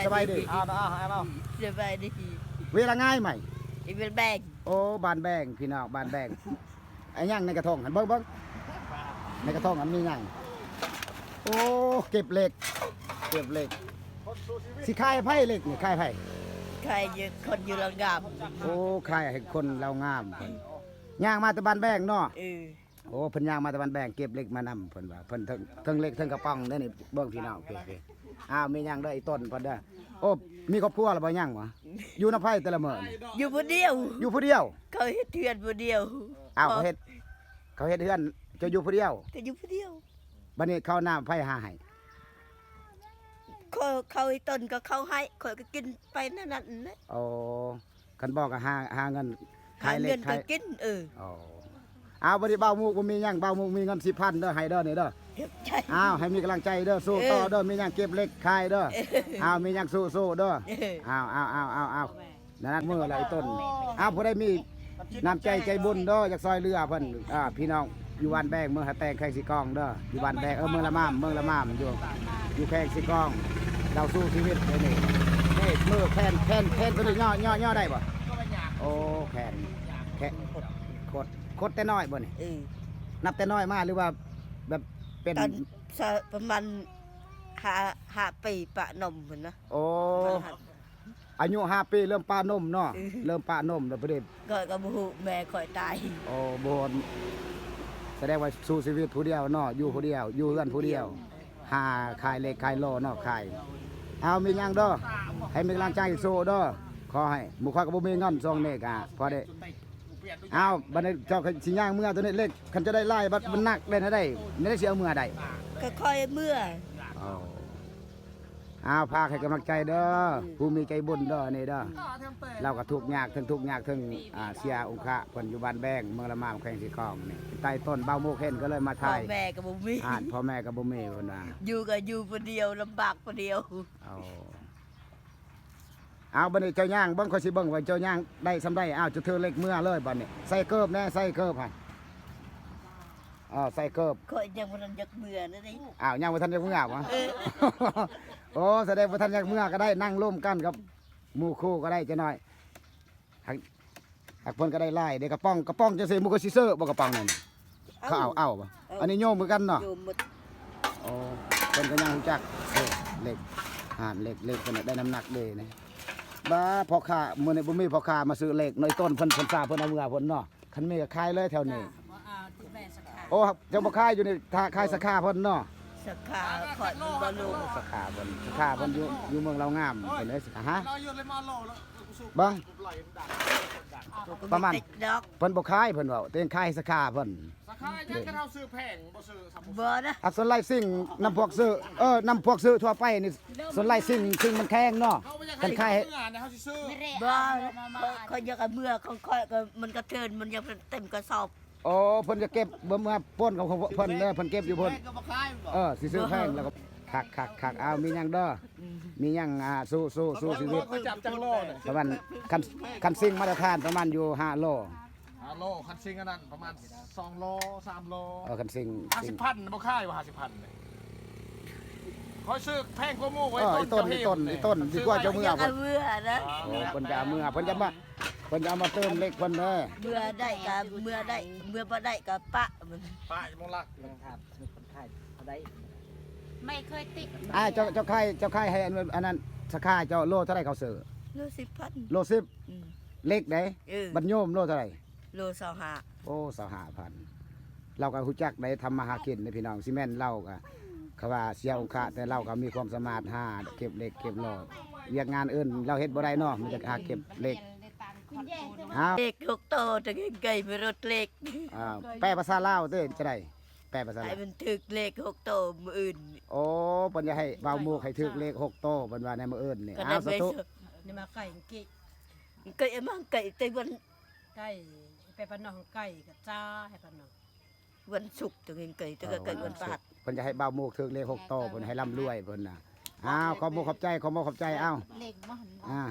สบายดีเอาสบายดีเวลาง่ายไหมอีเป็นแบง โอ้บานแบงพี่น้องบานแบงไอ้ย่างในกระทงหันเบิ้งในกระทงอันมีย่างโอ้เก็บเหล็กสิคายไผ่เหล็กนี่คายไผ่ ใครยืนคนอยู่ระงาม โอ้คายให้คนเรางามเพิ่นย่างมาแต่บานแบงเนาะโอ้เพิ่นย่างมาแต่บานแบงเก็บเหล็กมานำเพิ่นว่าเพิ่นทั้งเหล็กทั้งกระป๋องเด้อนี่เบิ่งพี่น้องโอเคอ้าวมีย่างเด้อไอ้ต้นเพิ่นเด้อโอ้มีครอบครัวแล้วบ่ย่างวะอยู่นำไผแต่ละมื้อนี่ อยู่คนเดียว อยู่ผู้เดียว เขาเฮ็ดเทือนคนเดียว อ้าวเขาเฮ็ดเฮือนจะอยู่ผู้เดียว ก็อยู่คนเดียว บัดนี้เข้าน้ำไผหาให้ เขาไอ้ต้นก็เขาให้ข่อยก็กินไปนั่นนะ โอ้คันบอกก็หาเงิน หา เหล็ เงิน ขา ก็ ย กินอ๋ออ้าวบัดนี้เบาหมู่บ่มีหยังเบาหมู่มีเงิน10,000เด้อให้เด้อนี่เด้อ เฮ็ดใจ อ้าวให้มีกำลังใจเด้อสู้ต่อเด้อมีหยังเก็บเหล็กขายเด้ออ้าวมีหยังสู้เด้ออ้าวนั่นมื้อละไอ้ต้นอ้าวผู้ใดมีน้ำใจบุญเด้ออยากซอยเรือเพิ่นพี่น้องอยู่บ้านแบงเมืองหาแตงแขงสิกองเด้ออยู่บ้านแบงเมืองละม่ามอยู่แขงสิกองเราสู้ชีวิตเลยนี่มือแคนตัวนี้ย่อได้บ่โอ้แคนคดแต่น้อยบ่นี่นับแต่น้อยมาหรือว่าแบบเป็น ตอนประมาณ5 ปีปะนมพุ่นนะ โอ้อายุ5 ปีเริ่มปานมเนาะเริ่มปานมแล้วประเดี๋ยว ก็บ่ฮู้แม่ข่อยตาย โอ้โบนแสดงว่าสู้ชีวิตผู้เดียวเนาะอยู่ผู้เดียวอยู่กันผู้เดียวหาขายเล็กขายโลเนาะขายเอามีหยังเด้อให้มีกำลังใจสู้เด้อขอให้หมู่ข้อยก็บ่มีเงินส่งนี่ก็พอได้เอาบัดนี้เจ้าสิย่างเมื่อตัวนี้เล็กคันจะได้ไล่บัดมันหนักได้นะได้สิเอาเมื่อได้ ก็ค่อยเมื่อ เอาพาให้กำลังใจเด้อผู้มีใจบุญเด้อนี่เด้อเราก็ทุกข์ยากทั้งเสียองค์พระเพิ่นอยู่บ้านแบงเมืองละมามแขวงสีกองนี่ใต้ต้นเบาโมกเห็นก็เลยมา พ่อ ถ่าย แม่ก็บ่มี พ่อแม่ก็บ่มีเพิ่นว่า อยู่ก็อยู่คนเดียวลำบากคนเดียว เอาบัดนี้เจ้าย่างเบิ่งค่อยสิเบิ่งว่าเจ้าย่างได้สำได้อ้าวจะเธอเล็กเมื่อเลยบัดนี้ใส่เกิบแน่ใส่เกิบให้ใส่เกิบ ข่อยยังบ่ทันจักเมื่อนั่นนี่ อ้าวย่างบ่ทันจะเมื่อวะ โอ้แสดงว่าท่านอยากเมื่อก็ได้นั่งร่วมกันกับหมู่คู่ก็ได้จะน้อยหักเพิ่นก็ได้ไล่เด็กกระป้องจะเสหมู่ก็สิเซอร์บ่กระป๋องนั่นเขาเอาบ่อันนี้โยมเหมือนกันเนาะ อยู่หมด โอ้เพิ่นก็ยังรู้จักเหล็กเหล็กเพิ่นได้น้ำหนักเลยนะบ้าพ่อค้ามื้อนี้บ่มีพ่อค้ามาซื้อเหล็กน้อยต้นเพิ่นทราบเพิ่นเอาเมื่อเพิ่นเนาะคันมีก็ขายเลยแถวนี้โอ้เจ้าบ่ขายอยู่นี่ถ้าขายสาขาเพิ่นเนาะ สาขาข่อยมันบ่ลง สาขาเพิ่นอยู่เมืองเรางามเพิ่นเลยสาขาฮะบ่ ประมาณ ติดดอก เพิ่นบ่ขายเพิ่นเว้าแต่ยังขายสาขาเพิ่น สาขายังกันเฮาซื้อแพงบ่ซื้อสับ บ่นะ ส่วนไล่ซิ่งนำพวกซื้อนำพวกซื้อทั่วไปนี่ส่วนไล่ซิ่งมันแพงเนาะ เขาบ่อยาก กันขาย ให้เมื่อเนี่ยเฮาสิซื้อ บ่ข่อยอยากเอาเมื่อของข่อยก็มันก็เทินมันยังเต็มกระสอบ โอ้เพิ่นจะเก็บบ่มาป้นของเพิ่นเด้อเพิ่นเก็บอยู่เพิ่น ก็บ่ขายบ่ สิซื้อแพงแล้วก็คักเอามีหยังเด้อมีหยังสู้ชีวิต ก็จับจังโลเนี่ย ประมาณคันซิ่งมาตรฐานประมาณอยู่5โล 5โลคันซิงอันนั้นประมาณ2โล3โล คันซิ่ง 50,000บ่ขายว่า50,000เลยคอยซื้อแพงกว่าหมู่ไว้ ไอ้ต้นดีกว่าเจ้าเมื่ อยา อก เอาเมื่อนะ โอ้เพิ่นจะเอาเมื่อเพิ่นจะเอามาเติมเล็กเพิ่นเด้อ เมื่อได้ก็เมื่อได้เมื่อบ่ได้ก็ปะมัน ป้ายมงลัก ไม่เคยติด เจ้าไข่ให้อันนั้นสาขาเจ้าโลเท่าไหร่เขาซื้อ โล10,000 โล10เล็กได้บัดโยมโลเท่าไหร่ โล25 โอ้25,000เราก็ฮู้จักได้ทำมาหากินในพี่น้องซีเมนต์เราก็เขาว่าเสียองค์แต่เราก็มีความสามารถหาเก็บเล็กเก็บโลเรียกงานอื่นเราเฮ็ดบ่ได้เนาะมันจะหาเก็บเล็กอ้าว เล็ก6โตแต่ไกลไปรถเล็ก แปลภาษาลาวเด้จะได้แปลภาษา ให้ ลาว มันถึกเล็ก6โตมื้ออื่น โอ้เพิ่นจะให้เบาหมู่ให้ถึกเลข6โตเพิ่นว่าในมื้ออื่นนี่ ก็ อ้า ได้ วสาธุ นี่มาไก่กิ ไก่มาไก่แต่วัน ไก่ไปปนของไก่กับจ้าให้ปนอง วันศุกร์ถึงไก่แต่ก็ไก่วันพฤหัส เพิ่นจะให้เบาหมู่ถึกเลข6โตเพิ่นให้ร่ำรวยเพิ่นน่ะอ้าวขอบใจอ้าว เล็กบ่หัน อ่า